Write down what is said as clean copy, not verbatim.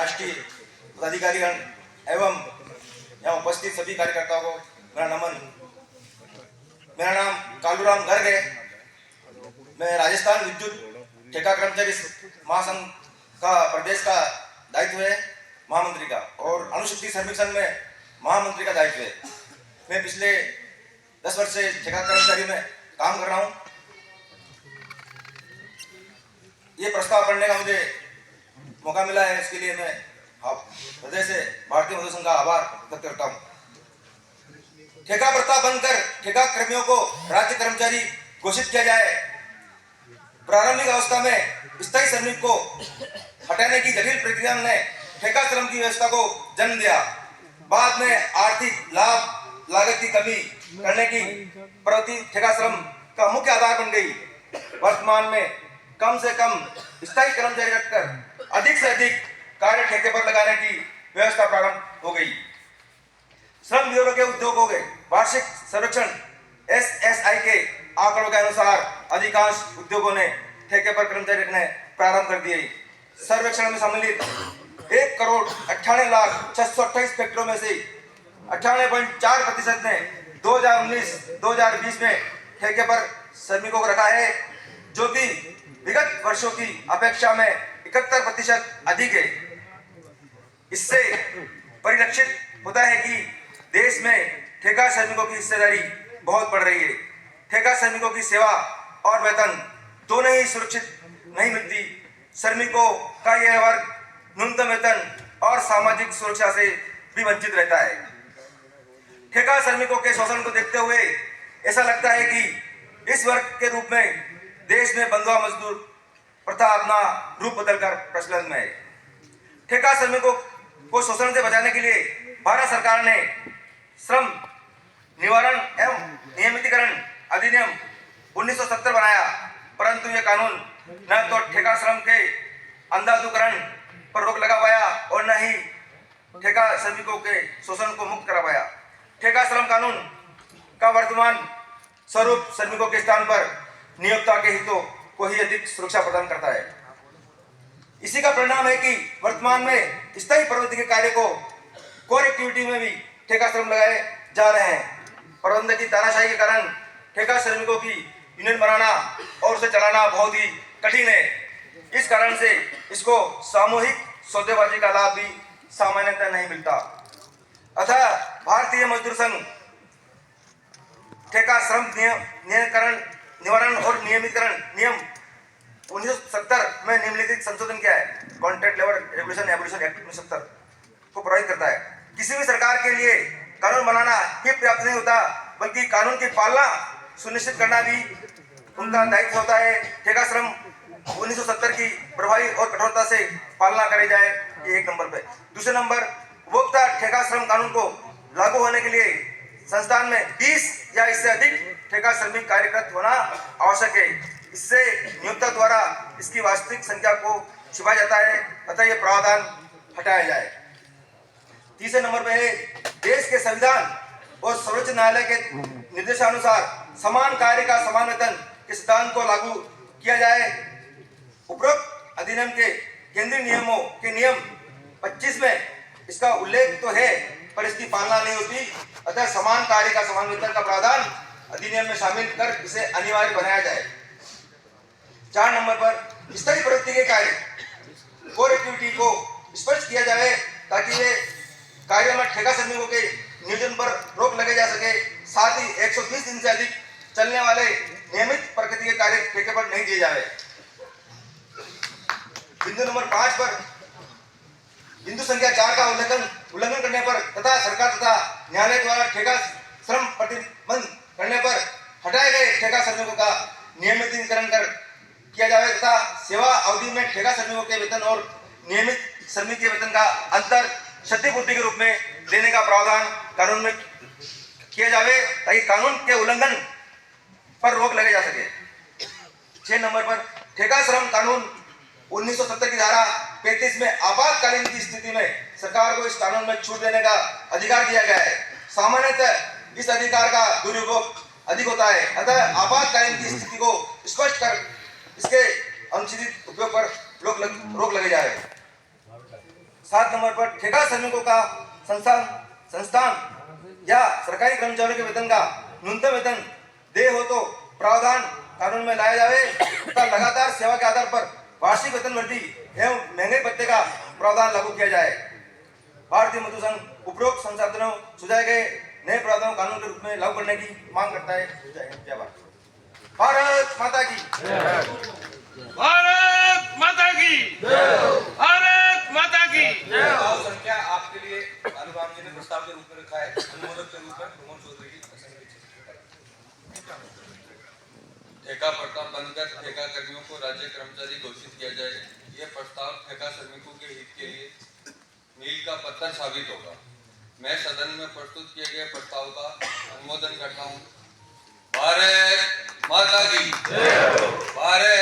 राष्ट्रीय पदाधिकारीगण एवं यहाँ उपस्थित सभी कार्यकर्ताओं को मेरा नमन। मेरा नाम कालूराम गर्ग है। मैं राजस्थान विद्युत ठेका कर्मचारी महासंघ का प्रदेश का दायित्व है महामंत्री का, और अनुसूचित श्रमिक संघ में महामंत्री का दायित्व है। मैं पिछले 10 वर्ष से ठेका कर्मचारी में काम कर रहा हूँ। ये प्रस्ताव पढ़ने का मुझे मौका मिला है, इसके लिए मैं हृदय से भारतीय मजदूर संघ का आभार व्यक्त करता हूँ। ठेका प्रथा बंद कर ठेका कर्मियों को राज्य कर्मचारी घोषित किया जाए। प्रारंभिक अवस्था में स्थायी श्रमिक को हटाने की जटिल प्रक्रिया ने ठेका श्रम की व्यवस्था को जन्म दिया। बाद में आर्थिक लाभ लागत की कमी करने की प्रवृत्ति ठेका श्रम का मुख्य आधार बन गई। वर्तमान में कम से कम स्थायी कर्मचारी रखकर अधिक से अधिक कार्य ठेके पर लगाने की व्यवस्था प्रारंभ हो गई। श्रम ब्यूरो के उद्योगों के वार्षिक सर्वेक्षण SSI के आंकड़ों के अनुसार अधिकांश उद्योगों ने ठेके पर कर्मचारी रखने प्रारंभ कर दिए। सर्वेक्षण में सम्मिलित 1,98,06,28 फैक्टरों में से 98.4% ने 2019-2020 में ठेके पर श्रमिकों को रखा है, जो कि विगत वर्षों की अपेक्षा में 71% अधिक है। इससे परिलक्षित होता है कि देश में ठेका श्रमिकों की हिस्सेदारी बहुत बढ़ रही है। ठेका श्रमिकों की सेवा और वेतन दोनों ही सुरक्षित नहीं मिलती। श्रमिकों का यह वर्ग न्यूनतम वेतन और सामाजिक सुरक्षा से भी वंचित रहता है। ठेका श्रमिकों के शोषण को देखते हुए ऐसा लगता है कि इस वर्ग के रूप में देश में बंधुआ मजदूर प्रथा अपना रूप बदलकर प्रचलन में है। ठेका श्रमिकों को शोषण से बचाने के लिए भारत सरकार ने श्रम निवारण एवं नियमितीकरण अधिनियम 1970 बनाया, परंतु यह कानून न तो ठेका श्रम के अंधाधुकरण पर रोक लगा पाया और न ही ठेका श्रमिकों के शोषण को मुक्त करा पाया। ठेका श्रम कानून का वर्तमान स्वरूप श्रमिकों के स्थान पर नियोक्ता के हितों को ही अधिक सुरक्षा प्रदान करता है। इसी का परिणाम है कि वर्तमान में स्थायी प्रवृत्ति के कार्य को कोर एक्टिविटी में भी ठेका श्रम लगाए जा रहे हैं। प्रबंधक की तानाशाही के कारण ठेका श्रमिकों की यूनियन बनाना और उसे चलाना बहुत ही कठिन है। इस कारण से इसको सामूहिक सौदेबाजी का लाभ भी सामान्यतः नहीं मिलता। अतः भारतीय मजदूर संघ ठेका श्रम निवारण और नियमितीकरण नियम 1970 में निम्नलिखित संशोधन किया है। Contract labour regulation abolition act 1970 को प्रभावित करता है। किसी भी सरकार के लिए कानून बनाना ही पर्याप्त नहीं होता, बल्कि कानून की पालना सुनिश्चित करना भी उनका दायित्व होता है। ठेका श्रम 1970 की प्रभावी और कठोरता से पालना करी जाए, ये एक नंबर पे। दूसरे नंबर, उपभोक्ता ठेका श्रम कानून को लागू होने के लिए संस्थान में 20 या इससे अधिक ठेका श्रमिक कार्यरत होना आवश्यक है। इससे नियोक्ता द्वारा इसकी वास्तविक संख्या को छिपाया जाता है, अतः यह प्रावधान हटाया जाए। तीसरे नंबर पे है, देश के संविधान और सर्वोच्च न्यायालय के निर्देशानुसार समान कार्य का समान वेतन के सिद्धांत को लागू किया जाए। उपरोक्त अधिनियम के केंद्रीय नियमों के नियम 25 में इसका उल्लेख तो है, पर इसकी पालना नहीं होती। अतः समान कार्य का समान वेतन का प्रावधान अधिनियम में शामिल कर इसे अनिवार्य बनाया जाए। 4 नंबर पर, स्थायी प्रवृत्ति के कार्य कोर एक्टिविटी को स्पष्ट किया जाए, ताकि वे कार्यों में ठेका श्रमिकों के नियोजन पर रोक लगे जा सके। साथ ही 120 दिन से अधिक चलने वाले नियमित प्रकृति के कार्य ठेके पर नहीं दिए जाए। बिंदु नंबर 5 पर, बिंदु संख्या 4 का उल्लंघन करने पर तथा सरकार तथा न्यायालय द्वारा ठेका श्रम प्रतिबंध करने पर हटाए गए ठेका श्रमिकों का नियमितीकरण किया जाए तथा सेवा अवधि में ठेका श्रमिकों के वेतन और नियमित श्रमिक के वेतन का अंतर क्षतिपूर्ति के रूप में देने का प्रावधान कानून में किया जाए, ताकि कानून के उल्लंघन पर रोक लगे जा सके। 6 नंबर पर, ठेका श्रम कानून 1970 की धारा 35 में आपातकालीन की स्थिति में सरकार को इस कानून में छूट देने का अधिकार दिया गया है। सामान्यतः इस अधिकार का दुरुपयोग अधिक होता है, अतः आपातकालीन की स्थिति को स्पष्ट कर इसके अनुचित उपयोग पर रोक लगे जाए। 7 नंबर पर ठेका श्रमिकों का संस्थान या सरकारी कर्मचारियों के वेतन का न्यूनतम वेतन दे हो तो प्रावधान कानून में लाया जाए तथा लगातार सेवा के आधार पर वार्षिक वेतन वृद्धि एवं महंगाई भत्ते का प्रावधान लागू किया जाए। भारतीय मजदूर संघ उपरोक्त संसाधनों सुझाए गए नए प्रावधानों कानून के रूप में लागू करने की मांग करता है। जय हिंद, जय भारत। भारत माता की भारत माता की भारत माता की। प्रस्ताव संख्या आपके लिए अनुभाग जी ने प्रस्ताव के रूप में रखा है, अनुमोदक के रूप में प्रमोद चौधरी जी। ठेका प्रथा बंद कर ठेका कर्मियों को राज्य कर्मचारी घोषित किया जाए। यह प्रस्ताव ठेका श्रमिकों के हित के लिए मील का पत्थर साबित होगा। मैं सदन में प्रस्तुत किए गए प्रस्ताव का अनुमोदन करता हूँ। भारत माता की भारत